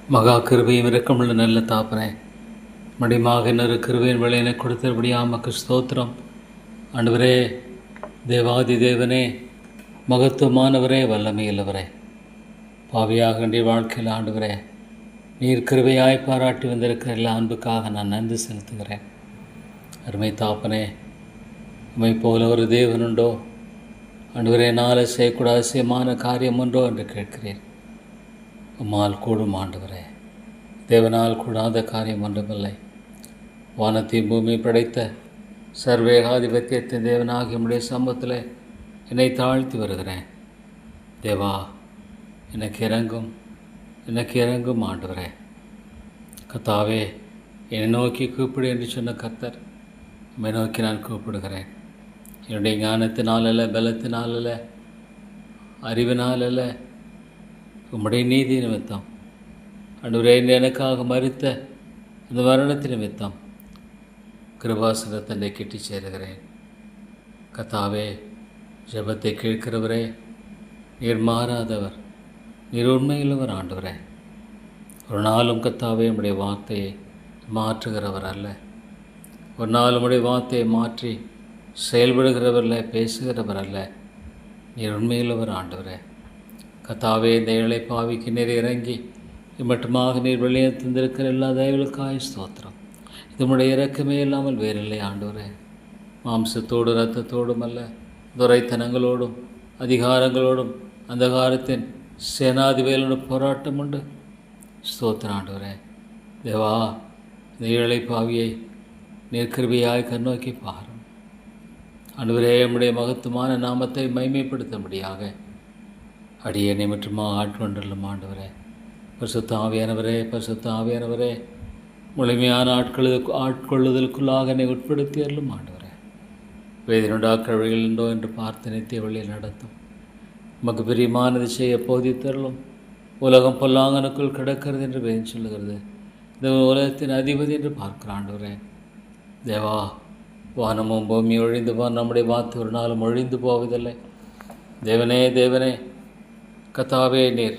மகா கிருபையும் இரக்கமுள்ள நல்ல தாப்பனே, மடிமாக இன்னொரு கிருபையின் விளையினை கொடுத்தபடியாக மக்கு ஸ்தோத்திரம். ஆண்டவரே, தேவாதி தேவனே, மகத்துவமானவரே, வல்லமையுள்ளவரே, பாவியாக வேண்டிய வாழ்க்கையில் ஆண்டவரே, நீர் கிருபையாய் பாராட்டி வந்திருக்கிற எல்லா அன்புக்காக நான் நன்றி செலுத்துகிறேன். அருமை தாப்பனே, உம்மை போல ஒரு தேவனுண்டோ? ஆண்டவரே, நாளை செய்யக்கூடாத அவசியமான காரியம் உண்டோ என்று கேட்கிறேன். உம்மால் கூடும் ஆண்டவரே, தேவனால் கூடாத காரியம் ஒன்றுமில்லை. வானத்தையும் பூமி படைத்த சர்வேகாதிபத்தியத்தின் தேவனாகிய உம்முடைய சமூகத்தில் என்னை தாழ்த்தி வருகிறேன். தேவா, எனக்கு இறங்கும் ஆண்டவரே. கர்த்தாவே, என்னை நோக்கி கூப்பிடு என்று சொன்ன கர்த்தர், உம்மை நோக்கி நான் கூப்பிடுகிறேன். என்னுடைய ஞானத்தினால் அல்ல, பலத்தினால் அல்ல, அறிவினால் அல்ல, உம்முடைய நீதி நிமித்தம் ஆண்டவரே, எனக்காக மறித்த அந்த மரணத்தின் நிமித்தம் கிருபாசனத்தை கிட்டி சேருகிறேன். கர்த்தாவே, ஜெபத்தை கேட்கிறவரே, நீர் மாறாதவர், நீர் உண்மையுள்ளவர் ஆண்டவரே. ஒரு நாளும் கர்த்தாவே உம்முடைய வார்த்தையை மாற்றுகிறவர் அல்ல. ஒரு நாள் உம்முடைய வார்த்தையை மாற்றி செயல்படுகிறவர் அல்ல, பேசுகிறவர் அல்ல. நீர் உண்மையுள்ளவர் ஆண்டவரே. கர்த்தாவே, இந்த ஏழை பாவிக்கு நீர் இறங்கி மட்டுமாக நீர் வெளியே தந்திருக்கிற எல்லா தயவுகளுக்காய் ஸ்தோத்திரம். இதனுடைய இறக்கமே இல்லாமல் வேறில்லை ஆண்டவரே. மாம்சத்தோடு இரத்தத்தோடும் அல்ல, துரைத்தனங்களோடும் அதிகாரங்களோடும் அந்த காலத்தின் சேனாதிபதிகளோட போராட்டம் உண்டு. ஸ்தோத்திரம் ஆண்டவரே. தேவா, இந்த ஏழை பாவியை நீர் கிருபையாய் கண்ணோக்கி பாரும் ஆண்டவரே. நம்முடைய மகத்துவமான நாமத்தை மைமைப்படுத்தும்படியாக அடியனை மட்டுமாக ஆட்கொண்டுள்ளும் ஆண்டவரே. பரிசுத்த ஆவியானவரே, முழுமையான ஆட்கொள்ளுதலுக்குள்ளாக என்னை உட்படுத்தி அருளும் ஆண்டவரே. வேதனுடாக்க வழிகள் உண்டோ என்று பார்த்து நித்திய வழியில் நடத்தும். நமக்கு பிரியமானது செய்ய போதித்தருளும். உலகம் பொல்லாங்கனுக்குள் கிடக்கிறது என்று வேதம் சொல்லுகிறது. இந்த உலகத்தின் அதிபதி என்று பார்க்கிற ஆண்டவரே. தேவா, வானமும் பூமி ஒழிந்து போன நம்முடைய வார்த்தை ஒரு நாளும் ஒழிந்து போவதில்லை. தேவனே, கர்த்தாவே, நீர்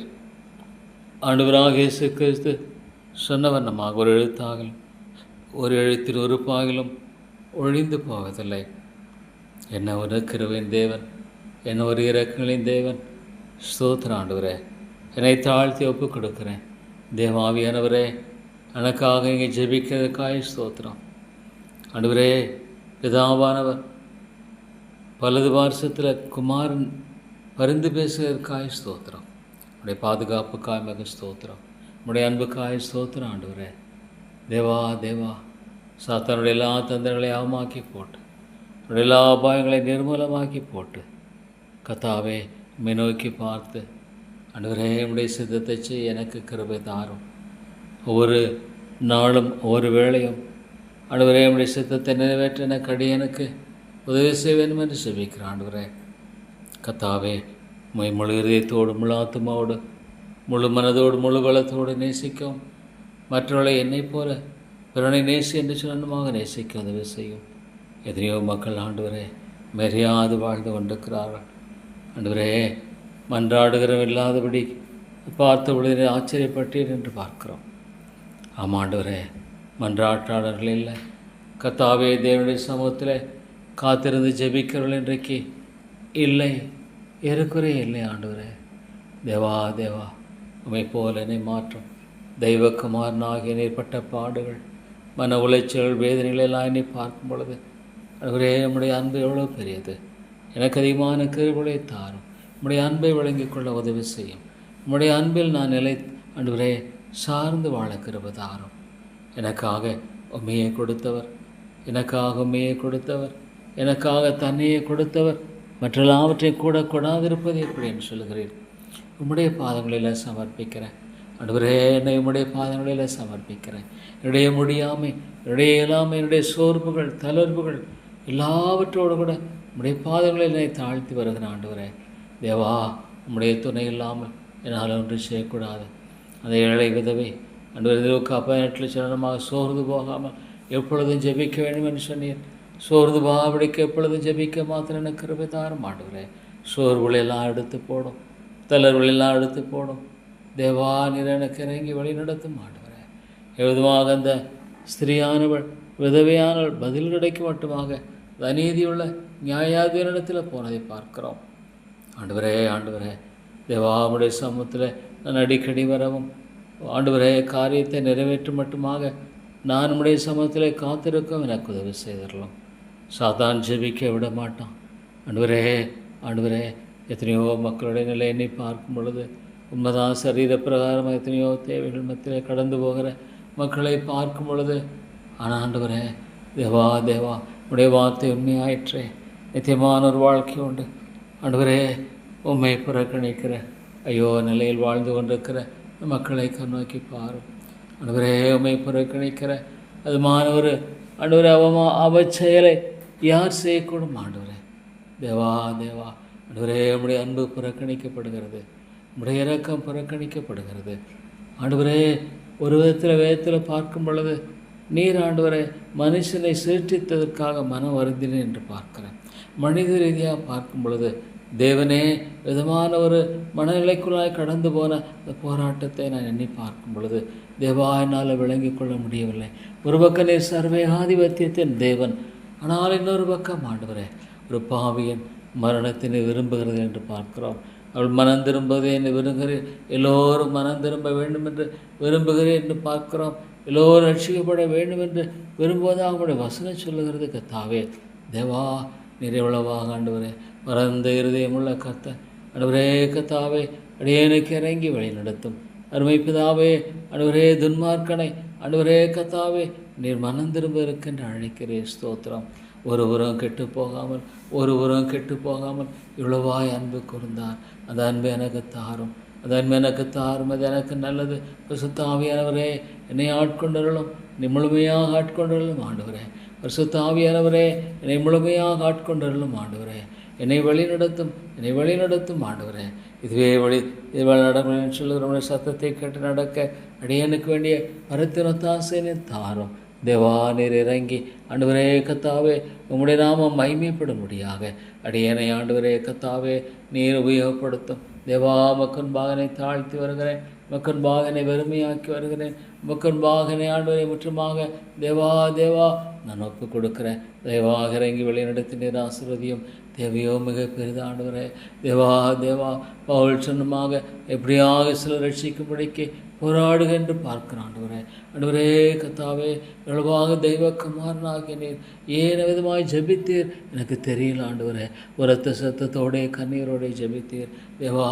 ஆண்டவராக இயேசு கிறிஸ்து சொன்னவர் நமாக ஒரு எழுத்தாகலும் ஒரு எழுத்தின் உறுப்பாகலும் ஒழிந்து போவதில்லை. என்ன ஒரு கிருபையின் தேவன், என்ன ஒரு இரக்கங்களின் தேவன். ஸ்தோத்திரம் ஆண்டவரே. என்னை தாழ்த்தி ஒப்புக் கொடுக்கிறேன். தேவாவியானவரே, எனக்காக இங்கே ஜெபிக்கிறதுக்காய் ஸ்தோத்திரம் ஆண்டவரே. பிதாவானவர் பலது வருஷத்தில் குமாரன் பரிந்து பேசுவதற்காய் ஸ்தோத்திரம். உடைய பாதுகாப்புக்காய் மிக ஸ்தோத்திரம். உடைய அன்புக்காய் ஸ்தோத்திரம் ஆண்டவரே. தேவா, சாத்தானுடைய எல்லா தந்திரங்களை அவமாக்கி போட்டு, உடைய எல்லா அபாயங்களை நிர்மூலமாக்கி போட்டு, கர்த்தாவே, உம்மை நோக்கி பார்த்து ஆண்டவரே, உடைய சித்தத்தை செய்ய எனக்கு கிருபை தாரும். ஒவ்வொரு நாளும் ஒவ்வொரு வேளையும் ஆண்டவரே, உடைய சித்தத்தை நிறைவேற்ற எனக்கு அடியனுக்கு உதவி செய்ய வேண்டும் என்று செபிக்கிறேன் ஆண்டவரே. கர்த்தாவே, முழு இதயத்தோடு, முழு ஆத்மாவோடு, முழு மனதோடு, முழு பலத்தோடு நேசிக்கும். மற்றவர்களை என்னைப் போல பிறனை நேசி என்று சொன்னமாக நேசிக்க உதவி செய்யும். எத்தனையோ மக்கள் ஆண்டவரே மரியாதை வாழ்ந்து கொண்டிருக்கிறார்கள் ஆண்டவரே. மன்றாடுகிறவன் இல்லாதபடி பார்த்த பொழுது ஆச்சரியப்பட்டீர் என்று பார்க்கிறோம். ஆமாம் ஆண்டவரே, மன்றாட்டாளர்கள் இல்லை. கர்த்தாவே, தேவனுடைய சமூகத்தில் காத்திருந்து ஜெபிக்கிறவர்கள் இன்றைக்கு இல்லை, ஏறக்குறைய இல்லை ஆண்டவரே. தேவா, உம்மை போல என்னை மாற்றும். தெய்வக்குமாரனாகிய ஏற்பட்ட பாடுகள், மன உளைச்சல்கள், வேதனைகள் எல்லாம் என்னை பார்க்கும் பொழுது ஆண்டவரே, நம்முடைய அன்பு எவ்வளோ பெரியது. எனக்கு அதிகமான கிருபையை தாரும். நம்முடைய அன்பை வழங்கிக் கொள்ள உதவி செய்யும். நம்முடைய அன்பில் நான் ஆண்டவரே சார்ந்து வாழ கிருபை தாரும். எனக்காக உம்மையை கொடுத்தவர், எனக்காக தன்னையே கொடுத்தவர், மற்றெல்லாவற்றையும் கூட கொடாதிருப்பது எப்படி என்று சொல்லுகிறேன். உம்முடைய பாதங்களில் சமர்ப்பிக்கிறேன் ஆண்டவரே. என்னை உம்முடைய பாதங்களில் சமர்ப்பிக்கிறேன். என்னுடைய முடியாமை, என்னுடைய இயலாமை, என்னுடைய சோர்வுகள், தளர்வுகள் எல்லாவற்றோடு கூட உம்முடைய பாதங்களில் என்னை தாழ்த்தி வருகிறேன் ஆண்டவரே. தேவா, உம்முடைய துணை இல்லாமல் என்னால் ஒன்று செய்யக்கூடாது. அந்த ஏழை விதவை ஆண்டவரே, அப்பயனத்தில் சரணமாக சோர்ந்து போகாமல் எப்பொழுதும் ஜெபிக்க வேண்டும் என்று சொன்னீர். சோர்ந்து பாவடிக்க எப்பொழுதும் ஜெபிக்க மாத்திரம் எனக்கு கிருபை தாரும் ஆண்டவரே. சோர்வுகளெல்லாம் எடுத்து போடும், தளர்வுகளெல்லாம் எடுத்து போடும். தேவா நீர் எனக்கு இறங்கி வழி நடத்தும் ஆண்டவரே. எழுதுமாக அந்த ஸ்திரீயானவள் விதவையானவள் பதில் கிடைக்க மட்டுமாக அநீதியுள்ள நியாயாதீனத்தில் போனதை பார்க்கிறோம். ஆண்டவரே ஆண்டவரே தேவாவுடைய சமூகத்தில் நான் அடிக்கடி வரவும் ஆண்டவரே காரியத்தை நிறைவேற்றும் மட்டுமாக நான் நம்முடைய சமூகத்தில் காத்திருக்கும் எனக்கு உதவி செய்திடலாம். சாத்தான் ஜெபிக்க விட மாட்டான். ஆண்டவரே ஆண்டவரே எத்தனையோ மக்களுடைய நிலை எண்ணி பார்க்கும் பொழுது உண்மைதான், சரீர பிரகாரமாக எத்தனையோ தேவைகள் மத்தியில் கடந்து போகிற மக்களை பார்க்கும் பொழுது, ஆனால் ஆண்டவரே தேவா தேவா உடைய வார்த்தை உண்மையாயிற்றே, நித்தியமான ஒரு வாழ்க்கை உண்டு. ஆண்டவரே உண்மை புறக்கணிக்கிற ஐயோ நிலையில் வாழ்ந்து கொண்டிருக்கிற மக்களை கண்ணோக்கி பாரும். ஆண்டவரே உண்மை புறக்கணிக்கிற அதுமான ஒரு ஆண்டவரே அவச்செயலை யார் செய்யக்கூடும்? ஆண்டவரே தேவா தேவா ஆண்டவரே உம்முடைய அன்பு புறக்கணிக்கப்படுகிறது, உம்முடைய இரக்கம் புறக்கணிக்கப்படுகிறது. ஆண்டவரே ஒரு விதத்தில் வேதத்தில் பார்க்கும் பொழுது நீர் ஆண்டவரே மனுஷனை சீர்தித்ததற்காக மனம் வருந்தினேன் என்று பார்க்கிறேன். மனித ரீதியாக பார்க்கும் பொழுது தேவனே விதமான ஒரு மனநிலைக்குள்ளாய் கடந்து போன அந்த போராட்டத்தை நான் எண்ணி பார்க்கும் பொழுது தேவா என்னால் விளங்கி கொள்ள முடியவில்லை. ஒரு பக்கம் நீர் சர்வேகாதிபத்தியத்தின் தேவன், ஆனால் இன்னொரு பக்கம் ஆண்டவரே ஒரு பாவியன் மரணத்தினை விரும்புகிறது என்று பார்க்கிறோம். அவள் மனம் திரும்புவதை என்று விரும்புகிறேன், எல்லோரும் மனம் திரும்ப வேண்டும் என்று விரும்புகிறேன் என்று பார்க்கிறோம். எல்லோரும் ரட்சிக்கப்பட வேண்டும் என்று விரும்புவதாக அவங்களுடைய வசனம் சொல்லுகிறது. கர்த்தாவே தேவா நீர் எவ்வளவாக ஆண்டவரே மறந்த இருதயமுள்ள கர்த்தர். ஆண்டவரே கர்த்தாவே அடியேனுக்கு இறங்கி வழி நடத்தும் அருமை பிதாவே. ஆண்டவரே துன்மார்க்கனை ஆண்டவரே கர்த்தாவே நீர் மனம் திரும்ப இருக்கின்ற அழைக்கிறே ஸ்தோத்திரம். ஒருவரும் கெட்டு போகாமல் ஒருவரும் கெட்டு போகாமல் இவ்வளவாய் அன்பு கூர்ந்தார். அந்த அன்பு எனக்கு தாரும், அந்த அன்பு எனக்கு தாரும், அது எனக்கு நல்லது. பரிசுத்த ஆவியானவரே என்னை ஆட்கொண்டருளும், என்னை முழுமையாக ஆட்கொண்டருளும் ஆண்டவரே. பரிசுத்த ஆவியானவரே என்னை முழுமையாக ஆட்கொண்டருளும் ஆண்டவரே. என்னை வழி நடத்தும், என்னை வழி நடத்தும் ஆண்டவரே. இதுவே வழி இதுவே நடக்கும் சொல்லுகிற சத்தத்தை கேட்டு நடக்க அடியனுக்கு வேண்டிய பரத்தினத்தாசையை தாரும். தேவா நீர் இறங்கி ஆண்டவரே கர்த்தாவே உம்முடைய நாமம் மகிமைப்படும்படியாக அடியேனை ஆண்டவரே கர்த்தாவே நீர் உபயோகப்படுத்தும். தேவா மக்கன் பாகனை தாழ்த்தி வருகிறேன், மக்கன் பாகனை வெறுமையாக்கி வருகிறேன், மக்கன் பாகனை ஆண்டவரை முற்றுமாக தேவா தேவா நான் ஒப்பு கொடுக்குறேன். தேவாக இறங்கி வழிநடத்தி நீர் ஆசீர்வதியும். தேவையோ மிக பெரிது ஆண்டவரே. தேவா தேவா பவுல் சொன்னமாக எப்படியாக சிலர் ரட்சிக்கும்படிக்கு போராடுக என்று பார்க்கிறான் ஆண்டவரே. ஆண்டவரே கர்த்தாவே எவ்வளவாக தெய்வ குமாரனாகிய நீர் ஏன விதமாய் ஜெபித்தீர் எனக்கு தெரியல ஆண்டவரே. உரத்த சத்தத்தோடைய கண்ணீரோட ஜெபித்தீர். தேவா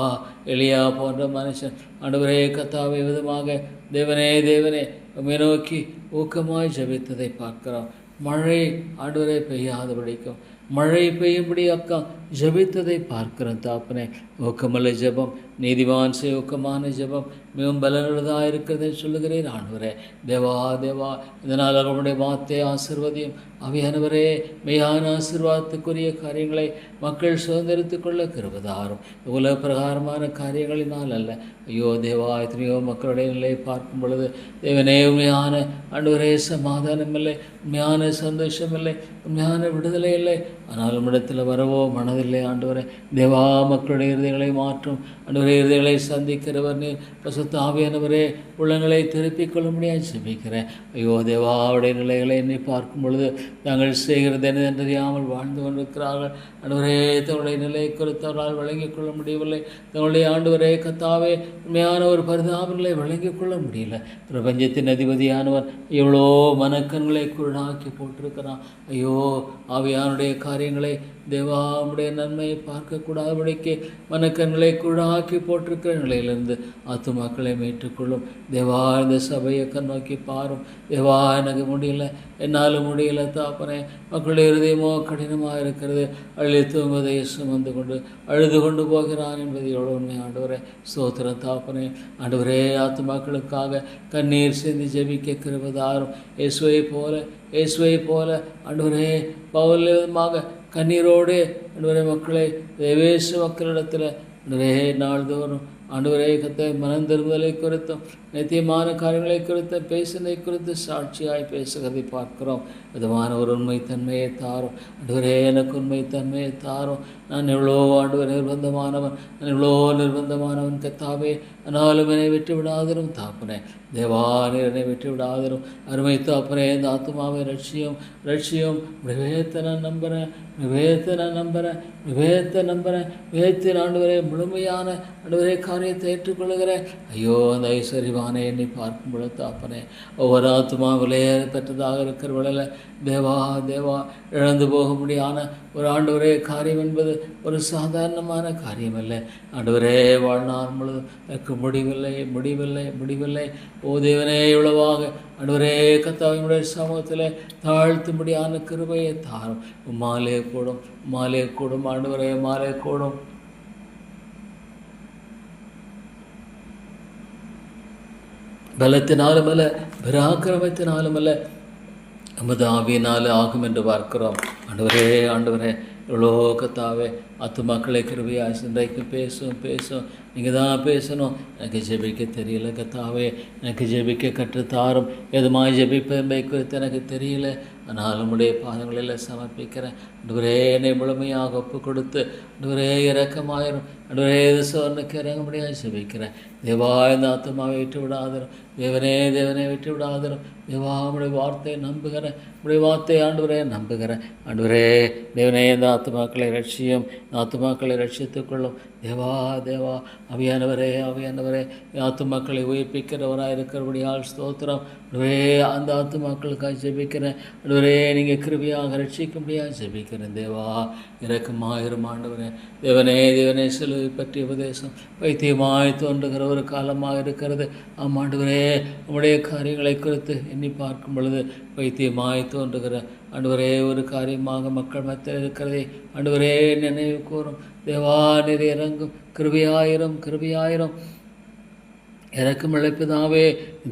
எலியா போன்ற மனுஷன் ஆண்டவரே கர்த்தாவே விதமாக தேவனே தேவனே உம்மை நோக்கி ஊக்கமாய் ஜெபித்ததை பார்க்கிறோம். மழை ஆண்டவரே பெய்யாதபடிக்கும் மழை பெய்யும்படி அக்கா ஜபித்ததை பார்க்கிறேன் தாப்பனே. ஊக்கமல்ல ஜபம் நீதிவான் செய்ய ஊக்கமான ஜபம் மிகவும் பலனுள்ளதாக இருக்கிறதை சொல்லுகிறேன் ஆண்டவரே. தேவா தேவா இதனால் அவருடைய வார்த்தை ஆசீர்வதியும். அவையானவரே மெய்யான ஆசீர்வாதத்துக்குரிய காரியங்களை மக்கள் சுதந்திரித்துக் கொள்ள கிருபதாரும். உலக பிரகாரமான காரியங்களினால் அல்ல. ஐயோ தேவா எத்தனையோ மக்களுடைய நிலையை பார்க்கும் பொழுது தேவனே உண்மையான ஆண்டவரே சமாதானம் இல்லை, உண்மையான சந்தோஷம் இல்லை, உண்மையான விடுதலை இல்லை. ஆனால் உம்மிடத்தில் வரவோ மனதில்லை ஆண்டவரே. தேவா மக்களுடைய இருதயங்களை மாற்றும் ஆண்டவரே. இருதயங்களை சந்திக்கிறவர் நீர். பரிசுத்த ஆவியானவரே உள்ளங்களை திருப்பிக் கொள்ள முடியாது ஜெபிக்கிறேன். ஐயோ தேவா அவருடைய நிலைகளை எண்ணி பார்க்கும் பொழுது தாங்கள் செய்கிறது என்று தெரியாமல் வாழ்ந்து கொண்டிருக்கிறார்கள் ஆண்டவரே. தங்களுடைய நிலையை குறித்து அவர்களால் விளங்கிக் கொள்ள முடியவில்லை. தங்களுடைய ஆண்டவரே கர்த்தாவே உண்மையான ஒரு பரிதாப நிலை விளங்கிக் கொள்ள முடியல. பிரபஞ்சத்தின் அதிபதியானவர் எவ்வளோ மனக்கண்களை குருடாக்கி போட்டிருக்கிறான். ஐயோ ஆவியானுடைய காரியங்களை தேவாவுடைய நன்மையை பார்க்கக்கூடாதபடிக்கு மனக்கண்களை குருடாக்கி போட்டிருக்கிற நிலையிலிருந்து ஆத்துமாக்களை மீட்டுக்கொள்ளும். தேவா இந்த சபையை கண்ணோக்கி பாரும். தேவா எனக்கு முடியல, என்னால் முடியல தாப்பனே. மக்களுடைய இருதயமோ கடினமாக இருக்கிறது. அழுது தூங்குவதை சுமந்து கொண்டு அழுது கொண்டு போகிறான் என்பது எவ்வளோ உண்மை ஆண்டவரே. ஸ்தோத்திரம் தாப்பனே. ஆண்டவரே ஆத்துமாக்களுக்காக கண்ணீர் சிந்தி ஜெபிக்க கிருபதாரும். இயேசுவை போல ஆண்டவரே பவுல் விதமாக கண்ணீரோடு ஆண்டவரே மக்களை தேவேசு மக்களிடத்தில் ஆண்டவரே நாள்தோறும் ஆண்டவரே கத்தை மனம் திரும்புதலை குறித்தும் நித்தியமான காரியங்களை குறித்தும் பேசினை குறித்து சாட்சியாய் பேசுகிறதை பார்க்கிறோம். விதமான ஒரு உண்மைத்தன்மையை தாரும் ஆண்டவரே. எனக்கு உண்மைத்தன்மையை தாரும் நான் எவ்வளோ ஆண்டவர் நிர்பந்தமானவன், நான் எவ்வளோ நிர்பந்தமானவன் கத்தாவே. ஆனாலும் என்னை விட்டு விடாதிரும் தாப்பனே. தேவா நீர் என்னை விட்டு விடாதிரும். அருமை தாப்பனே, இந்த ஆத்மாவை ரட்சியம் ரட்சியம். விவேகத்தை நான் நம்புகிறேன், விவேகத்தை நான் நம்புகிறேன், விவேகத்தை நம்புகிறேன். விவேகத்தின் ஆண்டவரே முழுமையான ஆண்டவரே காரியத்தை ஏற்றுக்கொள்கிறேன். ஐயோ அந்த ஐஸ்வர்யவானை என்னை பார்க்கும் பொழுது தாப்பனே, ஒவ்வொரு ஆத்மா விலையே பெற்றதாக இருக்கிறவள தேவா தேவா இழந்து போக முடியாத ஒரு ஆண்டவரே காரியம் என்பது ஒரு சாதாரணமான காரியம் அல்ல. ஆண்டவரே வாழ்நாள் முழுவதும் எனக்கு முடிவில்லை முடிவில்லை முடிவில்லை. ஓ தேவனே இவ்வளவாக ஆண்டவரே கர்த்தாவினுடைய சமூகத்தில் தாழ்த்தும்படியான கிருபையை தாரும். மாலே கூடும் மாலே கூடும் ஆண்டவரே மாலே கூடும். பலத்தினாலும் அல்ல, பராக்கிரமத்தினாலும் அல்ல, நமது ஆவியினால் ஆகும் என்று பார்க்கிறோம். ஆண்டவரே ஆண்டவரே எவ்வளோ கர்த்தாவே ஆத்துமாக்களை கிருபையாக இன்றைக்கு பேசும் பேசும். நீங்கள் தான் பேசணும். எனக்கு ஜெபிக்க தெரியல கர்த்தாவே, எனக்கு ஜெபிக்க கற்றுத்தாரும். எதுமாய் ஜெபிப்பதை குறித்து எனக்கு தெரியல. ஆனால் உம்முடைய பாதங்களில் சமர்ப்பிக்கிறேன். ஆண்டவரே என்னை முழுமையாக ஒப்பு கொடுத்து ஆண்டவரே இரக்கமாயிரும். ஆண்டவரே சோர்னுக்கு இறங்க முடியாது ஜெபிக்கிறேன். தேவா இந்த ஆத்மாவை விட்டு விடாதிரும். தேவனே தேவனை விட்டு விடாதிரும். தேவா உம்முடைய வார்த்தையை நம்புகிறேன், உம்முடைய வார்த்தையை ஆண்டவரே நம்புகிறேன். ஆண்டவரே தேவனே இந்த ஆத்மாக்களை ரட்சியும், ஆத்துமாக்களை ரட்சித்துக்கொள்ளும். தேவா தேவா அவியானவரே அவியானவரே ஆத்துமாக்களை உயிர்ப்பிக்கிறவராக இருக்கிறபடியால் ஸ்தோத்திரம். அதுவே அந்த ஆத்துமாக்களுக்காக ஜெபிக்கிறேன். அதுவரே நீங்கள் கிருபையாக ரட்சிக்கும்படியாக ஜெபிக்கிறேன். தேவா இறக்கமாயிரும் ஆண்டவரே. தேவனே தேவனே சிலுவை பற்றிய உபதேசம் வைத்தியமாய் தோன்றுகிற ஒரு காலமாக இருக்கிறது. ஆமாண்டவரே உம்முடைய காரியங்களை குறித்து எண்ணி பார்க்கும் பொழுது வைத்தியமாய் தோன்றுகிற ஆண்டவரே ஒரு காரியமாக மக்கள் மத்தியில் இருக்கிறதே ஆண்டவரே நினைவு கூறும். தேவா நீர் இறங்கும், கிருபையாயிரம் கிருபையாயிரம். இறக்கும் இழைப்பதாவே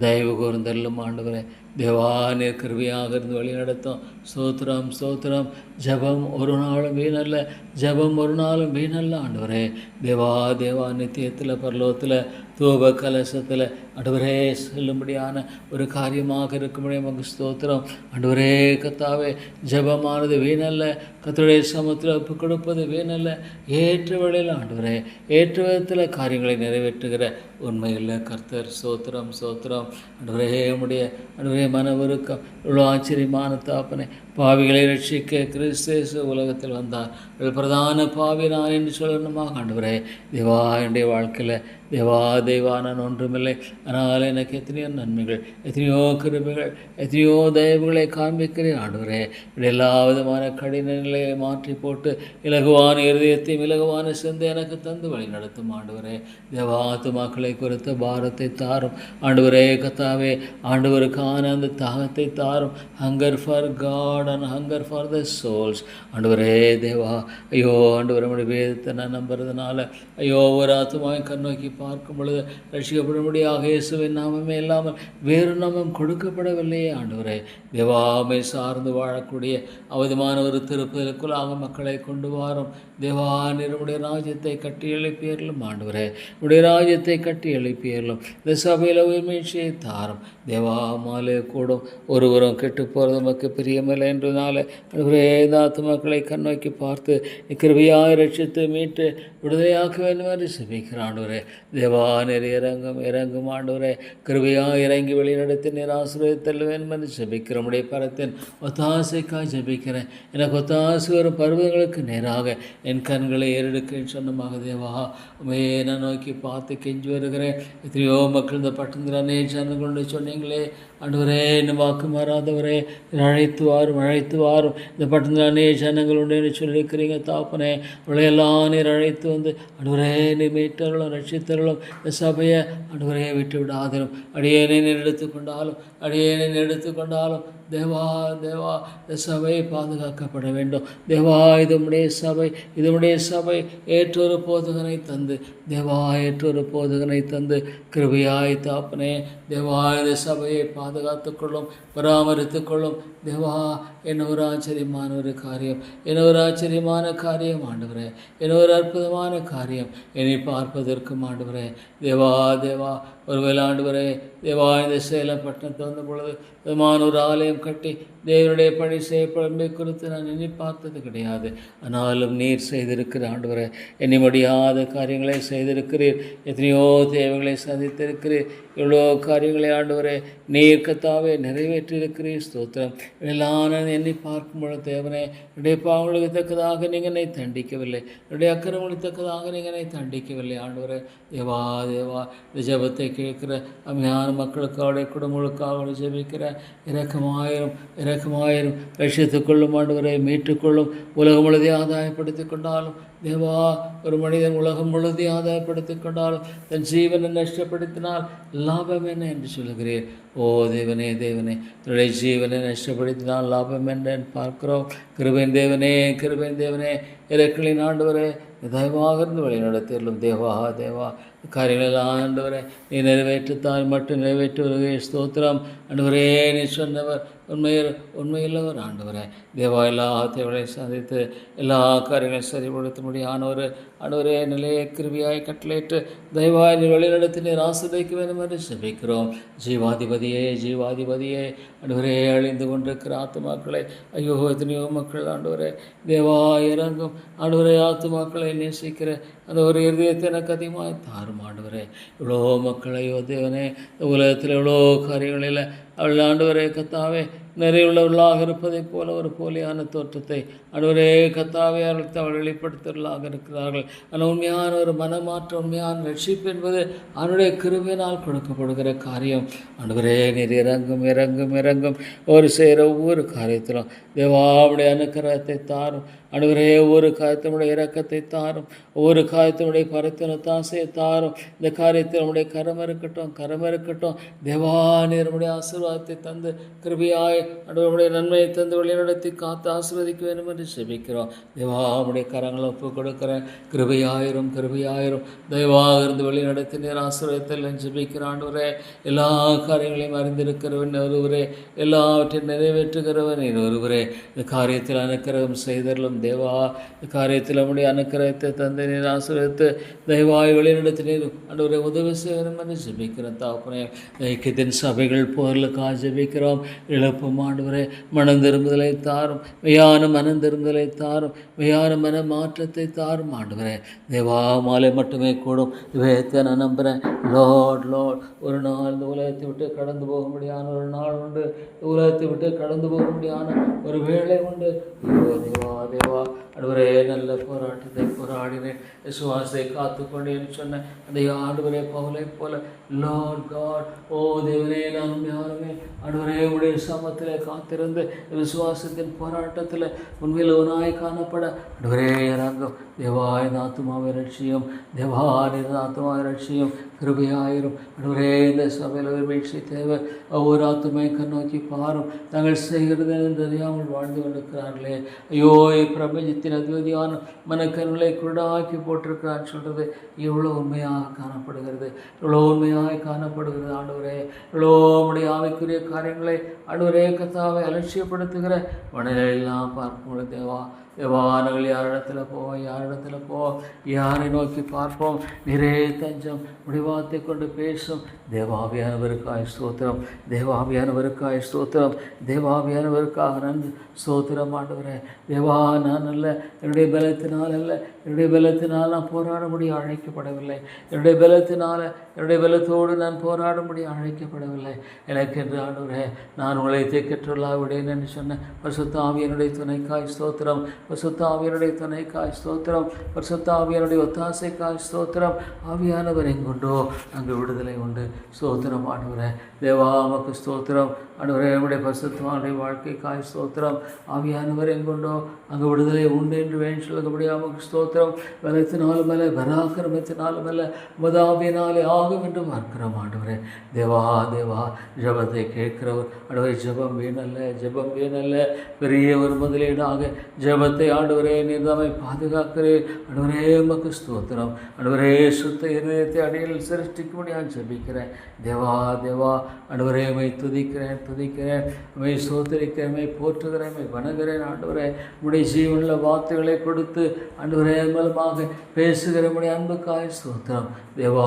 தயவு கூர்ந்தல்லும் ஆண்டவரே. தேவா நீர் கிருபையாக இருந்து வழி நடத்தும். ஸ்தோத்திரம் ஸ்தோத்திரம். ஜபம் ஒரு நாளும் வீணல்ல, ஜபம் ஒரு நாளும் வீணல்ல ஆண்டவரே. தேவா தேவா நித்தியத்தில் பரலோகத்தில் தூப கலசத்தில் ஆண்டவரே செல்லும்படியான ஒரு காரியமாக இருக்கும்படியே நமக்கு ஸ்தோத்திரம். ஆண்டவரே கர்த்தாவே ஜபமானது வீணல்ல, கர்த்தருடைய சமூகத்தில் ஒப்பு கொடுப்பது வீணல்ல. ஏற்ற வழியில் ஆண்டவரே ஏற்ற விதத்தில் காரியங்களை நிறைவேற்றுகிற உண்மையில் கர்த்தர் ஸ்தோத்திரம் ஸ்தோத்திரம். ஆண்டவரே உம்முடைய ஆண்டவரே மனவருக்கம் இவ்வளோ ஆச்சரியமான தாப்பனை. பாவிகளை ரட்சிக்க கிறிஸ்து உலகத்தில் வந்தார். பிரதான பாவி நான் என்று சொல்லணுமாக ஆண்டவரே. தேவா என்னுடைய வாழ்க்கையில் தேவா தேவா நான் ஒன்றுமில்லை. ஆனால் எனக்கு எத்தனையோ நன்மைகள், எத்தனையோ கிருபைகள், எத்தனையோ தயவுகளை காண்பிக்கிறேன் ஆண்டவரே. எல்லா விதமான கடின நிலையை மாற்றி போட்டு இலகுவான இருதயத்தையும் இலகுவான சிந்தை எனக்கு தந்து வழி நடத்தும் ஆண்டவரே. தேவா ஆத்துமாக்களை குறித்த பாரத்தை தாரும் ஆண்டவரே. கர்த்தாவே ஆண்டவருக்கான அந்த தாகத்தை தாரும். Hunger for God and hunger for the souls ஆண்டவரே. தேவா ஐயோ ஆண்டவர் நம்முடைய வேதத்தை நான் நம்புறதுனால ஐயோ ஒரு ஆத்துமாவை கண்ணோக்கி பார்க்கும் பொழுது ரட்சிக்கப்படும்படியாக இயேசுவின் நாமமே இல்லாமல் வேறு நாமம் கொடுக்கப்படவில்லையே ஆண்டவரே. தேவாமை சார்ந்து வாழக்கூடிய அவதமான ஒரு திருப்பதிற்குள்ளாக மக்களை கொண்டு வாரும். தேவா நம்முடைய ராஜ்யத்தை கட்டி எழுப்பியர்களும் ஆண்டவரே, உடைய ராஜ்யத்தை கட்டி எழுப்பியர்களும் இந்த சபையில் உயிர்மீழ்ச்சியை தாரும். தேவா மாலே கூடும் ஒருவரும் கெட்டு போகிறது நமக்கு பிரியமில்லை என்றதுனால ஆண்டவரே இந்த ஆத்துமாக்களை கண்ணோக்கி பார்த்து கிருபையாக ரட்சித்து மீட்டு விடுதலையாக்க வேண்டும் என்று செபிக்கிற ஆண்டவரே. தேவா நீர் இறங்கும் இறங்கும் ஆண்டவரே. கிருபையாக இறங்கி வெளிநடத்தி நீர் ஆசீர்வதித்தல் வேண்டும் என்று ஜெபிக்கிறேன். உடைய பரத்தின் ஒத்தாசைக்காக ஜெபிக்கிறேன். எனக்கு ஒத்தாசை வரும் பருவங்களுக்கு நேராக என் கண்களை ஏறெடுக்க சொன்னமாக தேவா உமே நான் நோக்கி பார்த்து கெஞ்சி வருகிறேன். எத்தனையோ மக்கள் இந்த பட்டணத்தில் அநேக ஜனங்களுடைய சொன்னீங்களே ஆண்டவரே, இன்னும் வாக்கு மாறாதவரே அழைத்து வாரும் அழைத்து வாரும். இந்த பட்டணத்தில் அநேக ஜனங்கள் உண்டு சொல்லியிருக்கிறீங்க தாப்பனே. அவளையெல்லாம் நீர் அழைத்து வந்து ஆண்டவரே நீர் மீட்டர்களும் ரட்சித்தர்களும் இந்த சபையை ஆண்டவரே விட்டு விடாதிரும். அடியேனை நீர் எடுத்துக்கொண்டாலும் அடியேனை எடுத்துக்கொண்டாலும் தேவா தேவா இந்த சபை பாதுகாக்கப்பட வேண்டும். தேவா இதுமுடைய சபை இதுமுடைய சபை ஏற்றொரு போதகனை தந்து தேவா ஏற்றொரு போதகனை தந்து கிருபையாய் தாப்பனே. தேவா இந்த சபையை பாதுகாத்துக் கொள்ளும் பராமரித்துக் கொள்ளும். தேவா என்ன ஒரு ஆச்சரியமான ஒரு காரியம், என்ன ஒரு ஆச்சரியமான காரியம் ஆண்டவரே, என்ன ஒரு அற்புதமான காரியம். என்னை பார்ப்பதற்கும் ஆண்டவரே ஆண்டவரே. தேவா தேவா ஒருவேளை ஆண்டவரே தேவா இந்த சேலம் பட்டணத்தை வந்த பொழுது விதமான ஒரு ஆலயம் கட்டி தேவனுடைய பணி செய்யப்படமை குறித்து நான் எண்ணி பார்த்தது கிடையாது. ஆனாலும் நீர் செய்திருக்கிற ஆண்டவரே, எண்ணி முடியாத காரியங்களை செய்திருக்கிறீர். எத்தனையோ தேவைகளை சந்தித்திருக்கிறீர். எவ்வளோ காரியங்களை ஆண்டவரே நீர் கர்த்தாவே நிறைவேற்றியிருக்கிறீர். ஸ்தோத்திரம். எல்லாம் நான் எண்ணி பார்க்கும் பொழுது தேவனே, என்னுடைய பாவங்களுக்கு தக்கதாக நீங்கள் என்னை தண்டிக்கவில்லை, என்னுடைய அக்கிரமங்களுக்கு தக்கதாக நீங்கள் என்னை தண்டிக்கவில்லை. ஆண்டவரே தேவா தேவா இந்த ஜெபத்தை கேட்கிற அம்மையான மக்களுக்கு அவருடைய குடும்பங்களுக்காக ஜெபிக்கிற இரக்கமாயிரும் இரக்கமாயிரும். ரட்சித்துக்கொள்ளும் ஆண்டவரை, மீட்டுக்கொள்ளும். உலகம் முழுதை ஆதாயப்படுத்திக் கொண்டாலும் தேவா, ஒரு மனிதன் உலகம் முழுதை ஆதாயப்படுத்திக் கொண்டாலும் தன் ஜீவனை நஷ்டப்படுத்தினால் லாபம் என்ன என்று சொல்லுகிறீர். ஓ தேவனே தேவனே, தன்னுடைய ஜீவனை நஷ்டப்படுத்தினால் லாபம் என்ன பார்க்கிறோம். கிருபையின் தேவனே கிருபையின் தேவனே, இறக்களின் ஆண்டவரே தயவாக இருந்து வழி நடத்திடலும். தேவா தேவா காரியங்களெல்லாம் ஆண்டவரே நீ நிறைவேற்றத்தால் மட்டும் நிறைவேற்றி வருகை. ஸ்தோத்திரம். ஆண்டவரே நீ சொன்னவர் உண்மையுள்ளவர். ஆண்டவரே தேவா எல்லா தேவைகளையும் சந்தித்து எல்லா காரியங்களையும் சரிபடுத்த முடியானவர். ஆண்டவரே நிலையை கிருபியாய் கட்டளையிட்டு தயவாய் நீ வழிநடத்தி நீர் ஆசிர்வதிக்க வேண்டும் என்று செபிக்கிறோம். ஜீவாதிபதியே ஜீவாதிபதியே, ஆண்டவரே அழிந்து கொண்டிருக்கிற ஆத்துமாக்களை, ஐயோ எத்தனையோ மக்கள் ஆண்டவரே தேவா இறங்கும். ஆண்டவரே ஆத்துமாக்களை நேசிக்கிற அந்த ஒரு இருதயத்தை எனக்கு அதிகமாக தாரும். ஆண்டவரே இவ்வளோ மக்கள், ஐயோ தேவனே, இந்த உலகத்தில் எவ்வளோ காரியங்களில் அவள் ஆண்டவரே கத்தாவே நிறைவுள்ளவர்களாக இருப்பதைப் போல ஒரு போலியான தோற்றத்தை ஆண்டவரே கத்தாவே அவள் வெளிப்படுத்துவர்களாக இருக்கிறார்கள். ஆனால் உண்மையான ஒரு மனமாற்றம், உண்மையான ரட்சிப்பு என்பது அவனுடைய கிருபையினால் கொடுக்கப்படுகிற காரியம். ஆண்டவரே நீர் இறங்கும் இறங்கும் இறங்கும். ஒரு செய்கிற ஒவ்வொரு காரியத்திலும் தேவாவுடைய அனுக்கிரகத்தை தாரும். ஆண்டவரே ஒவ்வொரு காரியத்தினுடைய இரக்கத்தை தாரும். ஒவ்வொரு காரியத்தினுடைய பரித்தனத்தாசையை தாரும். இந்த காரியத்தில் நம்முடைய கரம் இருக்கட்டும். தேவா நீர் நம்முடைய ஆசீர்வாதத்தை தந்து கிருபையாய் ஆண்டவருடைய நன்மையை தந்து வழிநடத்தி காத்து ஆசீர்வதிக்க வேண்டும் என்று செபிக்கிறோம். தேவா நம்முடைய கரங்களை ஒப்புக் கொடுக்கிறேன். கிருபையாயிரும் தயவாக இருந்து வழிநடத்தி நீர் ஆசீர்வாதத்தில் செபிக்கிற ஆண்டவரே, எல்லா காரியங்களையும் அறிந்திருக்கிறவன் ஒருவரே, எல்லாவற்றையும் நிறைவேற்றுகிறவன் நீர் ஒருவரே. இந்த காரியத்தில் அனுக்கிரகம் செய்தரலும் தேவா. இந்த காரியத்தில் நம்முடைய அனுக்கிரகத்தை தந்தை நீர் ஆசீர்வதித்து தயவாய் வழிநடத்தி நீர் ஆண்டவரை உதவி செய்யணும் என்று ஜெபிக்கிறோம். தாப்பனே ஐக்கியத்தின் சபைகள் போர்களுக்காக ஜெபிக்கிறோம். இழப்பும் ஆண்டவரே மனம் திரும்புதலை தாரும். மெய்யான மனம் திரும்புதலை தாரும். மெய்யான மன மாற்றத்தை தாரும். ஆண்டவரே தேவா மாலை மட்டுமே கூடும். இவையத்தை நான் நம்புகிறேன். லார்ட் ஒரு நாள் இந்த உலகத்தை விட்டு கடந்து போக முடியான ஒரு நாள் உண்டு. உலகத்தை விட்டு கடந்து போக முடியான ஒரு வேளை உண்டு. தேவா தேவா ஆண்டவரே நல்ல போராட்டத்தை போராடினேன், விசுவாசத்தை காத்துக்கொண்டேன்னு சொன்ன அந்த ஆண்டவரே பவுலை போல லார்ட் காட், ஓ தேவனே நான் யாருமே ஆண்டவரே உடைய சமத்தில் காத்திருந்து விசுவாசத்தின் போராட்டத்தில் உண்மையில் ஒன்றாய் காணப்பட ஆண்டவரே இறங்கும். தேவாய் ஆத்துமாவை ரட்சியும். தேவாய் ஆத்துமாவை ரட்சியும். கிருபையாயிரும். ஆண்டவரே இந்த சபையில் ஒரு வீழ்ச்சி தேவை. ஒவ்வொரு ஆத்துமையை கண்ணோக்கி பாரும். நாங்கள் செய்கிறது என்று அறியாமல் வாழ்ந்து கொண்டிருக்கிறார்களே. ஐயோ பிரபஞ்சத்தின் அதிபதியான மனக்கருளை குருடாக்கி போட்டிருக்கிறான்னு சொல்கிறது எவ்வளோ உண்மையாக காணப்படுகிறது. எவ்வளோ உண்மையாக காணப்படுகிறது. ஆண்டவரே எவ்வளோ உடைய ஆவிக்குரிய காரியங்களை ஆண்டவரே கர்த்தாவை அலட்சியப்படுத்துகிற மனநிலையெல்லாம் பார்க்கும்போது தேவா நாங்கள் யாரிடத்தில் போவோம், யாரை நோக்கி பார்ப்போம். நிறைய தஞ்சம் முடிவாத்தை கொண்டு பேசும். தேவாவியானவருக்காய் ஸ்தோத்திரம். தேவாவியானவருக்காக நன்றி ஸ்தோத்திரம். ஆண்டவரே தேவா நான் அல்ல, என்னுடைய பலத்தினால் நான் போராட முடிய அழைக்கப்படவில்லை. என்னுடைய பலத்தோடு நான் போராட முடிய அழைக்கப்படவில்லை. எனக்கென்று ஆண்டவரே நான் உங்களை தேக்கற்றுள்ளாக விடேன் என்று சொன்ன பரிசுத்த ஆவியனுடைய துணைக்காய் ஸ்தோத்திரம். பரிசுத்த ஆவியனுடைய துணைக்காய் ஸ்தோத்திரம். பரிசுத்த ஆவியனுடைய ஒத்தாசைக்காய் ஸ்தோத்திரம். ஆவியானவர் எங்குண்டோ அங்கு விடுதலை உண்டு. ஸ்தோத்திரம் ஆண்டவரே. தேவா உமக்கு ஸ்தோத்திரம். ஆண்டவரே நம்முடைய பரிசுத்தவானுடைய வாழ்க்கைக்காய் ஸ்தோத்திரம். ஆவியானவர் எங்குண்டோ அங்கு விடுதலை உண்டு என்று வேண்டி சொல்லக்கூடிய உமக்கு ஸ்தோத்திரம். பலத்தினாலும் அல்ல, பராக்கிரமத்தினாலும் அல்ல, மதாவினாலே ஆகும் என்று பார்க்கிறோம். ஆண்டவரே தேவா ஜபத்தை கேட்கிறவர். ஆண்டவரை ஜபம் வீணல்ல. பெரிய ஒரு முதலீடாக ஜபத்தை ஜனத்தை ஆண்டவரே நீர் தாமே பாதுகாக்கிறேன். ஆண்டவரே உமக்கு ஸ்தோத்திரம். ஆண்டவரே சுத்த இருதயத்தை அடியில் சிருஷ்டிக்கும்படி நான் ஜெபிக்கிறேன். தேவா தேவா ஆண்டவரே உம்மை துதிக்கிறேன் உம்மை ஸ்தோத்திரிக்கிறேன், உம்மை போற்றுகிறேன், உம்மை வணங்குகிறேன். ஆண்டவரே உம்முடைய ஜீவனுள்ள வார்த்தைகளை கொடுத்து ஆண்டவரே மூலமாக பேசுகிற உம்முடைய அன்புக்காய் ஸ்தோத்திரம். தேவா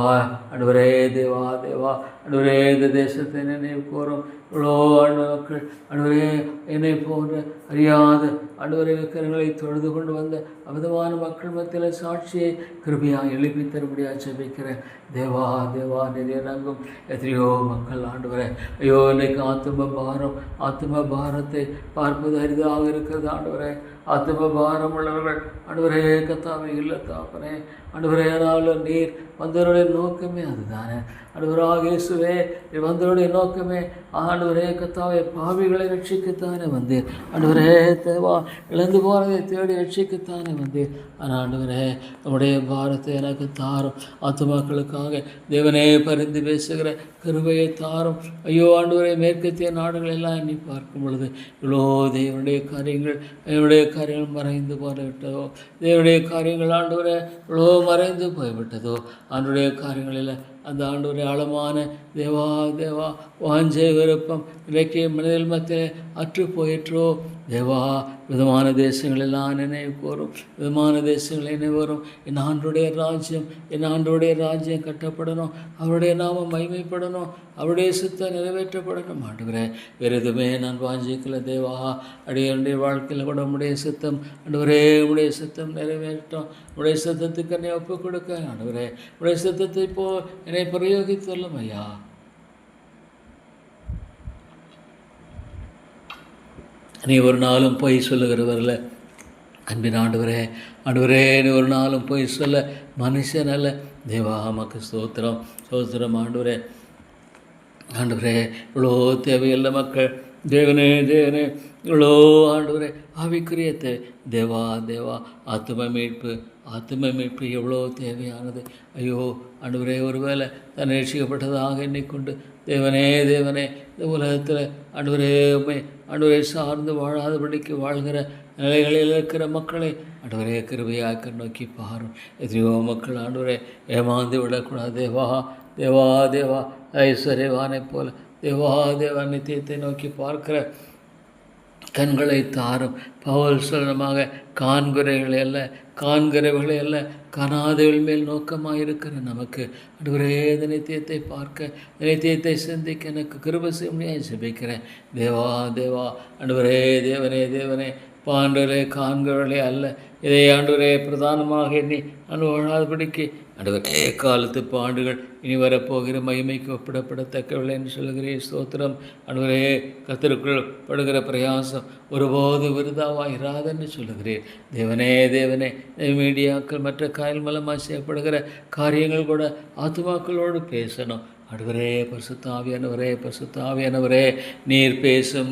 ஆண்டவரே தேவா தேவா ஆண்டவரே இந்த தேசத்தை நினைவு கூறும் இவ்வளோ ஆண்டு மக்கள் ஆண்டவரே என்னை போன்ற அறியாத ஆண்டவரே விக்கிரங்களை தொழுது கொண்டு வந்த அமிதமான மக்கள் மத்தியில் சாட்சியை கிருபையாக எழுப்பி தரும்படியாக ஜெபிக்கிறேன். தேவா தேவா நிறையரங்கும் எத்தனையோ மக்கள் ஆண்டவரே ஐயோ இன்னைக்கு ஆத்ம பாரத்தை பார்ப்பது அரிதாக இருக்கிறது. ஆண்டவரே ஆத்ம பாரம் உள்ளவர்கள் ஆண்டவரே கத்தாவே இல்லை தாப்பனே ஆண்டவரே. ஆனாலும் நீர் வந்தவருடைய நோக்கமே அதுதானே ஆண்டவராக இயேசுவே. வந்தவருடைய நோக்கமே ஆண்டவரே கத்தாவே பாவிகளை ரட்சிக்கத்தானே வந்தேன். ஆண்டவரே தேவா இழந்து போனதை தேடி ரட்சிக்கத்தானே வந்தேன். ஆனால் ஆண்டவரே நம்முடைய பாரத்தை எனக்கு தாரும். ஆத்துமாக்களுக்காக தேவனே பரிந்து பேசுகிற கிருபையை தாரும். ஐயோ ஆண்டவரே மேற்கத்திய நாடுகள் எல்லாம் எண்ணி பார்க்கும் பொழுது இவ்வளோ தேவனுடைய காரியங்கள் மறைந்து போய்விட்டதோ, தேவனுடைய காரியங்கள் ஆண்டவரே இவ்வளோ மறைந்து போய்விட்டதோ. ஆண்டுடைய காரியங்களில் அந்த ஆண்டவரே ஆழமான தேவா தேவா வாஞ்சை விருப்பம் இன்றைக்கு மனிதல் மத்தியில் அற்று போயிற்றோ. தேவா விதமான தேசங்களெல்லாம் நினைவு கூறும், விதமான தேசங்கள் நினைவரும். என் ஆண்டுடைய ராஜ்யம் கட்டப்படணும், அவருடைய நாமம் மகிமைப்படணும், அவருடைய சித்தம் நிறைவேற்றப்படணும். ஆண்டவரே வேறு எதுவுமே நான் வாஞ்சிக்கல தேவா. அடியனுடைய வாழ்க்கையில் கூட உம்முடைய சித்தம் ஆண்டவரே உம்முடைய சித்தம் நிறைவேற்றும். உம்முடைய சித்தத்துக்கு என்னை ஒப்புக் கொடுக்க ஆண்டவரே உம்முடைய சித்தத்தை போ என்னை பிரயோகித்துள்ளும் ஐயா. நீ ஒரு நாளும் பொய் சொல்லுகிறவரில் அன்பின் ஆண்டவரே நீ ஒரு நாளும் பொய் சொல்ல மனுஷன் அல்ல. தேவா மக்கு ஸ்தோத்திரம் ஆண்டவரே இவ்வளோ தேவையில்ல மக்கள் தேவனே இவ்வளோ ஆண்டவரே ஆவிக்குரிய தேவா ஆத்தும மீட்பு எவ்வளோ தேவையானது. ஐயோ ஆண்டவரே ஒருவேளை தன்னை ரட்சிக்கப்பட்டதாக எண்ணிக்கொண்டு தேவனே இந்த உலகத்தில் ஆண்டவரே சார்ந்து வாழாதபடிக்கு வாழ்கிற நிலைகளில் இருக்கிற மக்களை ஆண்டவரே கிருபையாக நோக்கி பாரும். எத்தனையோ மக்கள் ஆண்டவரே ஏமாந்து விடக்கூடாது. தேவா ஐஸ்வர்யவானை போல தேவா நித்தியத்தை நோக்கி பார்க்கிற கண்களை தாரும். பவுல் சொல்லமாக காண்கிறவைகளை அல்ல காணாதவர்கள் மேல் நோக்கமாக இருக்கிற நமக்கு ஆண்டவரே இந்த நித்தியத்தை பார்க்க நித்தியத்தை சிந்திக்க எனக்கு கிருபை செய்ய முடியாது ஜெபிக்கிறேன். தேவா ஆண்டவரே தேவனே பாண்டவரே காண்கிறவர்களே அல்ல இதை ஆண்டவரே பிரதானமாக எண்ணி நான் வாழாதபடிக்கு ஆண்டவரே காலத்து பாண்டுகள் இனி வரப்போகிற மகிமைக்கு ஒப்பிடப்படத்தக்கவில்லை என்று சொல்கிறேன். ஸ்தோத்திரம். ஆண்டவரே கர்த்தருக்குள் படுகிற பிரயாசம் ஒருபோது விருதாவாக இராதென்று சொல்லுகிறேன். தேவனே மீடியாக்கள் மற்ற காயல் மூலமாக செய்யப்படுகிற காரியங்கள் கூட ஆத்துமாக்களோடு பேசணும். ஆண்டவரே பரிசுத்தாவியானவரே நீர் பேசும்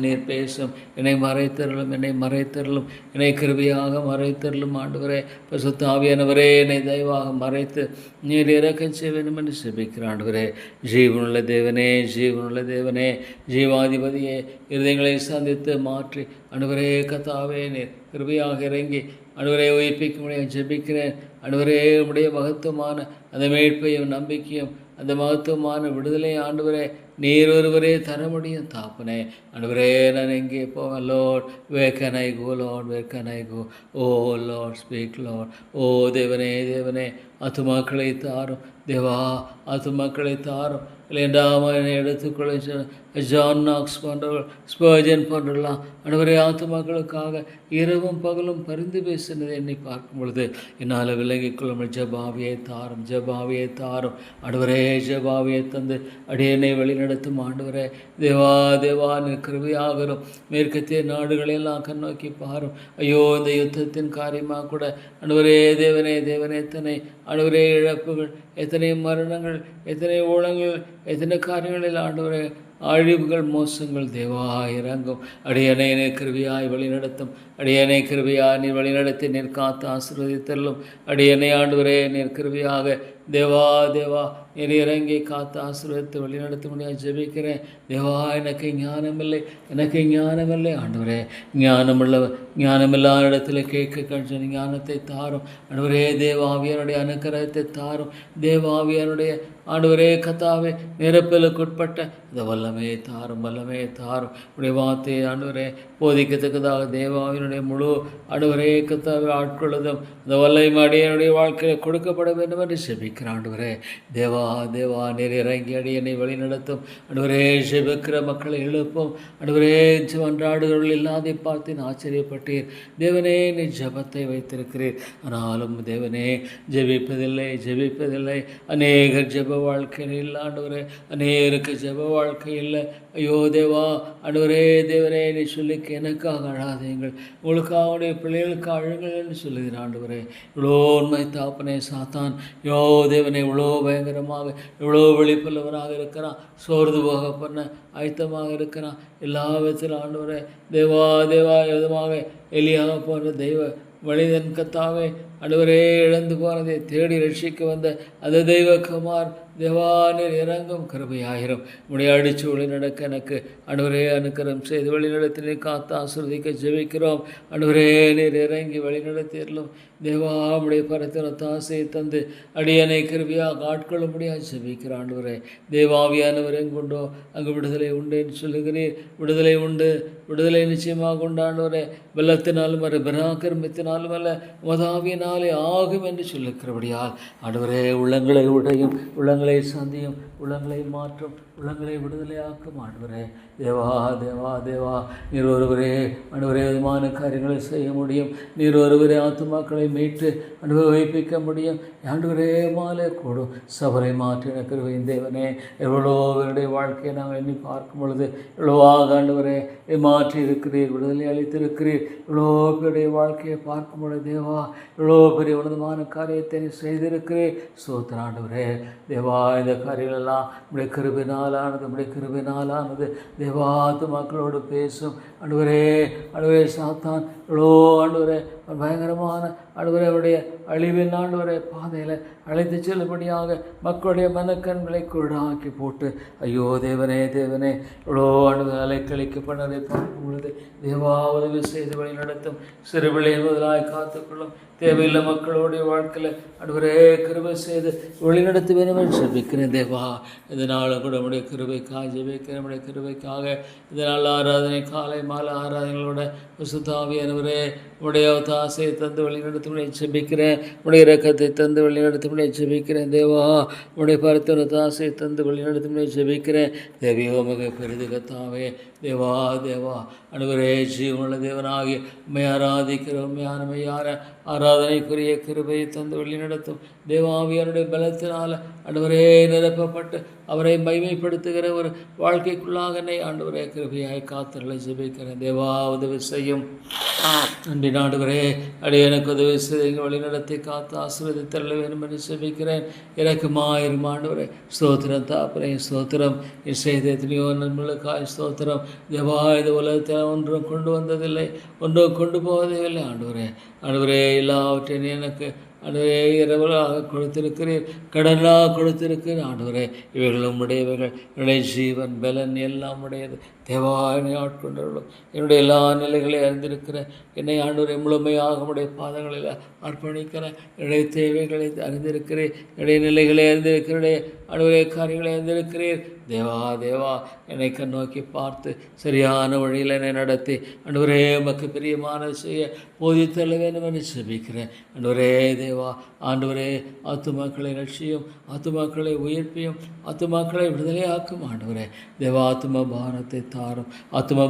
என்னை மறைத்தருளும் என்னை கிருபையாக மறைத்தருளும். ஆண்டவரே பரிசுத்தாவியானவரே என்னை தயவாக மறைத்து நீர் இறக்கச் செய்ய வேண்டும் என்று செபிக்கிறான். ஆண்டவரே ஜீவனுள்ள தேவனே ஜீவாதிபதியே இருதயங்களை சந்தித்து மாற்றி ஆண்டவரே கர்த்தாவே நீர் கிருபையாக இறங்கி ஆண்டவரே உயிர்ப்பிக்க முடியும் ஜெபிக்கிறேன். ஆண்டவரே உம்முடைய மகத்துவமான அந்த மீட்பையும் நம்பிக்கையும் அந்த மகத்துவமான விடுதலை ஆண்டவரே நீர் ஒருவரே தர முடியும் தாப்பனே. ஆண்டவரே நான் எங்கே போவேன் Lord, where can I go? Oh Lord, speak Lord. ஓ தேவனே ஆத்துமாக்களை தாரும் தேவா, ஆத்துமாக்களை தாரும். இல்லைண்டாமல் எடுத்துக்கொள்ள ஜான் நாக்ஸ் போன்றவர்கள், ஸ்பர்ஜன் போன்றவர்களாம் ஆண்டவரே ஆத்துமாக்களுக்காக இரவும் பகலும் பரிந்து பேசினதை எண்ணி பார்க்கும் பொழுது என்னால் விலகிக் கொள்ளும். ஜபாவியை தாரும் ஆண்டவரே, ஜபாவியை தந்து அடியனை வழிநடத்தும் ஆண்டவரே. தேவா கிருபையாகரும். மேற்கத்திய நாடுகளெல்லாம் கண்ணோக்கி பாரும். ஐயோ இந்த யுத்தத்தின் காரியமாக கூட ஆண்டவரே தேவனே எத்தனை ஆண்டவரே இழப்புகள், எத்தனை மரணங்கள், எத்தனை ஊழங்கள், எத்தனை காரியங்களில் ஆண்டவரே அழிவுகள் மோசங்கள் தேவா இறங்கும். அடியனை கிருபியாய் வழிநடத்தும். அடியனை கிருபியாய் நீர் வழிநடத்தி நீர் காத்து ஆசீர்வதித்தள்ளும். அடியனை ஆண்டவரே நீர் கிருபியாக தேவா தேவா நீர் இறங்கி காத்து ஆசீர்வதித்து வழிநடத்த முடியாது ஜெபிக்கிறேன். தேவா எனக்கு ஞானமில்லை ஆண்டவரே. ஞானமில்லா இடத்துல கேட்க கழிச்ச ஞானத்தை தாரும் ஆண்டவரே. தேவாவியனுடைய அனுக்கிரகத்தை தாரும். தேவாவியனுடைய ஆண்டவரே கத்தாவே நிரப்பலுக்குட்பட்ட இந்த வல்லமையை தாரும் உடைய வார்த்தையை ஆண்டவரே போதிக்கத்தக்கதாக தேவாவினுடைய முழு ஆண்டவரே கத்தாவே ஆட்கொள்ளுதும் இந்த வல்லமை அடியனுடைய வாழ்க்கையில் கொடுக்கப்பட வேண்டும் என்று செபிக்கிற ஆண்டவரே. தேவா நீர் இறங்கி அடியனை வழி நடத்தும் ஆண்டவரே. செபிக்கிற மக்களை எழுப்பும் ஆண்டவரே. அன்றாடுகள் இல்லாதை பார்த்தேன் ஆச்சரியப்பட்டீர் தேவனே. நீ ஜபத்தை வைத்திருக்கிறீர், ஆனாலும் தேவனே ஜெபிப்பதில்லை. அநேகர் ஜெப வாழ்க்கையில் இல்லை ஆண்டவரே. அநேகருக்கு ஜெப வாழ்க்கை இல்லை. ஐயோ தேவா ஆண்டவரே. தேவனே நீ சொல்லிக்க எனக்காக அழாதீங்கள், உங்களுக்காக அவனுடைய பிள்ளைகளுக்கு அழுங்கள் என்று சொல்லுகிறான் ஆண்டவரே. இவ்வளோ உண்மை தாப்பனே சாத்தான் யோ தேவனே இவ்வளோ பயங்கரமாக இவ்வளோ வெளிப்புள்ளவனாக இருக்கிறான். சோர்ந்து போக பண்ண ஆயத்தமாக இருக்கிறான் எல்லா விதத்திலும் ஆண்டவரே. தேவா விதமாக எலியாக போன்ற தெய்வ மனிதன் கத்தாவே ஆண்டவரே இழந்து போனதை தேடி ரட்சிக்க வந்த அந்த தெய்வகுமார் தேவா நீர் இறங்கும் கிருபையாயிரம். உடைய அடிச்சு வழி நடக்க எனக்கு ஆண்டவரே அனுக்கிரம் செய்து வழி நடத்தி நீர் காத்து ஆசீர்வதிக்க ஜெபிக்கிறோம் ஆண்டவரே. நீர் இறங்கி வழி நடத்திடலும் தேவா. உடைய பரத்தின தாசையை தந்து அடியனை கிருபையாக ஆட்கொள்ள முடியாது ஜெபிக்கிற ஆண்டவரே. தேவாவியானவர் எங்குண்டோ அங்கு விடுதலை உண்டு என்று சொல்லுகிறீர். விடுதலை நிச்சயமாக உண்டாண்டவரே. வெள்ளத்தினாலும் அல்ல பராக்கிரமத்தினாலும் அல்ல மதாவியினாலே ஆகும் என்று சொல்லுகிறபடியால் ஆண்டவரே உள்ளங்களை உடையும், உள்ளங்களை சந்தியும், உள்ளங்களை மாற்றும், உள்ளங்களை விடுதலையாக்கும் ஆண்டவரே. தேவா நீர் ஒருவரே ஆண்டவரே விதமான காரியங்களை செய்ய முடியும். நீர் ஒருவரே ஆத்துமாக்களை மீட்டு அனுபவிப்பிக்க முடியும் ஆண்டவரே. மாலை கூடும் சபரை மாற்றின கிருபையின் தேவனே. எவ்வளோவருடைய வாழ்க்கையை நாங்கள் எண்ணி பார்க்கும் பொழுது எவ்வளோவாக ஆண்டவரே மாற்றி இருக்கிறீர், விடுதலை அளித்திருக்கிறீர். இவ்வளோ பேருடைய வாழ்க்கையை பார்க்கும் பொழுது தேவா இவ்வளோ பெரிய உன்னதமான காரியத்தை நீ செய்திருக்கிறீர். ஸ்தோத்திரம் ஆண்டவரே. தேவா இந்த காரியங்களெல்லாம் நம்முடைய கிருபினாலானது தேவாத்து மக்களோடு பேசும் ஆண்டவரே. சாத்தான் இவ்வளோ ஆண்டவரே பயங்கரமான ஆண்டவரே அவருடைய அழிவின் ஆண்டவரே பாதையில் அழைத்து செல்லும்படியாக மக்களுடைய மனக்கண்களை குருடாக்கி போட்டு ஐயோ தேவனே இவ்வளோ ஆண்டவர் அலைக்கழிக்கப்பட்டதை பார்க்கும் பொழுது தேவா உதவி செய்து வழி நடத்தும். சிறுபிள்ளை முதலாய் காத்துக்கொள்ளும். தேவையில்லை மக்களுடைய வாழ்க்கையில் ஆண்டவரே கிருபை செய்து வழிநடத்த வேண்டும் என்று ஜெபிக்கிறேன் தேவா. இதனால் கூட நம்முடைய கிருபைக்காக ஜெபிக்கிறேன். நம்முடைய கிருபைக்காக இதனால் ஆராதனை காலை மாலை ஆராதனைகளோட சுத்தாவியானவரே உடைய தாசையை தந்து வழிநடத்த ஜெபிக்கிறேன். உடைய இரக்கத்தை தந்து வழிநடத்த ஜெபிக்கிறேன் தேவா. உடைய பரத்தோட தாசையை தந்து வழிநடத்த ஜெபிக்கிறேன். தேவியோ மிக பெரிது கத்தாவே. தேவா ஆண்டவரே ஜீவனுள்ள தேவனாகி உண்மை ஆராதிக்கிற உண்மையான மையான ஆராதனைக்குரிய கிருபையை தந்து வழி நடத்தும். தேவாவியனுடைய பலத்தினால் ஆண்டவரே நிரப்பப்பட்டு அவரை மகிமைப்படுத்துகிற ஒரு வாழ்க்கைக்குள்ளாக என்னை ஆண்டவரே கிருபையாய் காத்தலை ஜெபிக்கிறேன் தேவா. உதவி செய்யும். நன்றி ஆண்டவரே. எனக்கு உதவி செய்து வழி நடத்தி காத்து ஆசீர்வதித்தள்ள வேண்டும் என்று ஜெபிக்கிறேன். இரக்கமாயிரும் ஆண்டவரே. ஸ்தோத்திரம் தாப்பரே. ஸ்தோத்திரம். செய்த எத்தனையோ நன்மைகளுக்காய் ஸ்தோத்திரம் தேவா. இது உலகத்தில் ஒன்றும் கொண்டு வந்ததில்லை, ஒன்றும் கொண்டு போவதில்லை ஆண்டவரே. எல்லாவற்றையும் எனக்கு ஆண்டவரே இரவலாக கொடுத்திருக்கிறீர், கடலாக கொடுத்திருக்கிறீர் ஆண்டவரே. இவைகளும் உடையவைகள். என்னுடைய ஜீவன் பலன் எல்லாம் உடையது தேவா. என்னை ஆட்கொண்டவர்களும் என்னுடைய எல்லா நிலைகளையும் அறிந்திருக்கிறேன். என்னை ஆண்டவரை முழுமையாக உடைய பாதங்களில் அர்ப்பணிக்கிறேன். என்னுடைய தேவைகளை அறிந்திருக்கிறேன். என்னுடைய நிலைகளை அறிந்திருக்கிறேன். ஆண்டவரே காரியங்களை அறிந்திருக்கிறீர் தேவா. என்னை கண்ணோக்கி பார்த்து சரியான வழியில் என்னை நடத்தி ஆண்டவரே உமக்கு பிரியமான செய்ய போதித்தள்ள வேண்டும் என்று ஜெபிக்கிறேன் ஆண்டவரே. தேவா ஆண்டவரே ஆத்துமாக்களை ரட்சியும், ஆத்துமாக்களை உயிர்ப்பியும், ஆத்துமாக்களை விடுதலையாக்கும் ஆண்டவரே. தேவா ஆத்தும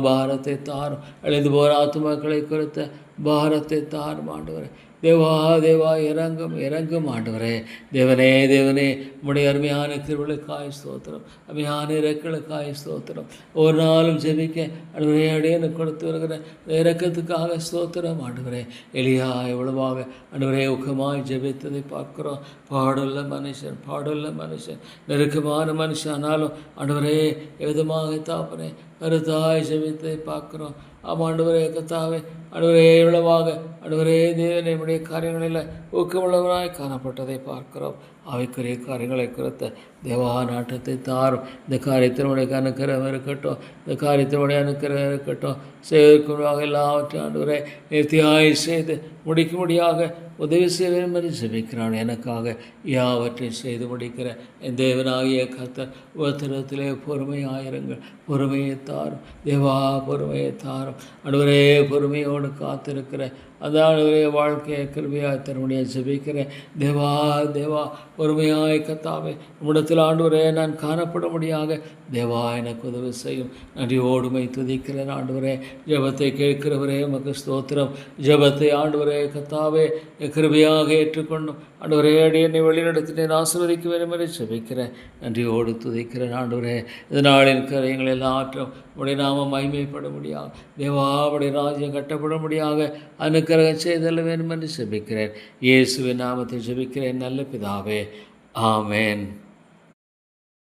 பாரத்தை தாரும், அழிந்து போகிற ஆத்துமாக்களை குறித்த பாரத்தை தாரும் ஆண்டவரே. தேவா தேவா இறங்கும் இறங்கும் ஆண்டவரே. தேவனே தேவனே உம்முடைய அருமையான கிருபைகளுக்காய் ஸ்தோத்திரம், அருமையான இறக்களுக்காய் ஸ்தோத்திரம். ஒரு நாளும் ஜெபிக்க ஆண்டவரே அடியேனுக்கு கொடுத்து வருகிற இறக்கத்துக்காக ஸ்தோத்திரம் ஆண்டவரே. எலியா எவ்வளவாக ஆண்டவரே ஊக்கமாய் ஜெபித்ததை பார்க்கிறோம். பாடுள்ள மனுஷன் நெருக்கமான மனுஷன் ஆனாலும் ஆண்டவரே எவ்விதமாக தாப்பனே கருத்தாய் ஜெபித்ததை பார்க்கிறோம். ஆமாண்டவரே கத்தாவே ஆண்டவரே இவ்வளவாக ஆண்டவரே தேவனே நம்முடைய காரியங்களில் ஊக்கமுள்ளவராய் காணப்பட்டதை பார்க்கிறோம். அவைக்குரிய காரியங்களை குறித்த தேவா நாட்டத்தை தாரும். இந்த காரியத்தினுடைய அனுக்கிரகம் இருக்கட்டும், இந்த காரியத்தினுடைய அனுக்கிரகம் இருக்கட்டும். செய்வதற்குள்ளாக எல்லாவற்றையும் ஆண்டவரே நேர்த்தியாய் செய்து முடிக்கும்படியாக உதவி செய்வேன் என்று ஜெபிக்கிறான். எனக்காக யாவற்றையும் செய்து முடிக்கிற என் தேவனாகிய கர்த்தர் உத்தரத்திலே பொறுமையாயிருங்கள். பொறுமையை தாரும் தேவா, பொறுமையை தாரும் ஆண்டவரே. பொறுமையோடு காத்திருக்கிற அந்த ஆண்டவரே வாழ்க்கையை கிருபையாய் தரும்படியாக ஜெபிக்கிறேன். தேவா தேவா பொறுமையாய் கத்தாவே உம்மிடத்தில் ஆண்டவரே நான் காணப்படும்படியாக தேவா எனக்கு உதவி செய்யும். நன்றியோடுமை துதிக்கிறேன் ஆண்டவரே. ஜெபத்தை கேட்கிறவரே உமக்கு ஸ்தோத்திரம். ஜெபத்தை ஆண்டவரே கத்தாவே கிருபையாக ஏற்றுக்கொண்டும் ஆண்டவரே அடியனை வழிநடத்தினேன் ஆசீர்வதிக்க வேண்டும் என்று ஜெபிக்கிறேன். நன்றியோடு துதிக்கிறேன் ஆண்டவரே. இந்த நாளின் காரியங்கள் எல்லாற்றும் உடைய நாமம் மகிமைப்பட முடியாது தேவா, உடைய ராஜ்யம் கட்டப்பட முடியாக அனுக்கிரகம் செய்தல் வேண்டும் என்று ஜெபிக்கிறேன். இயேசுவின் நாமத்தை ஜெபிக்கிறேன் நல்ல பிதாவே, ஆமேன்.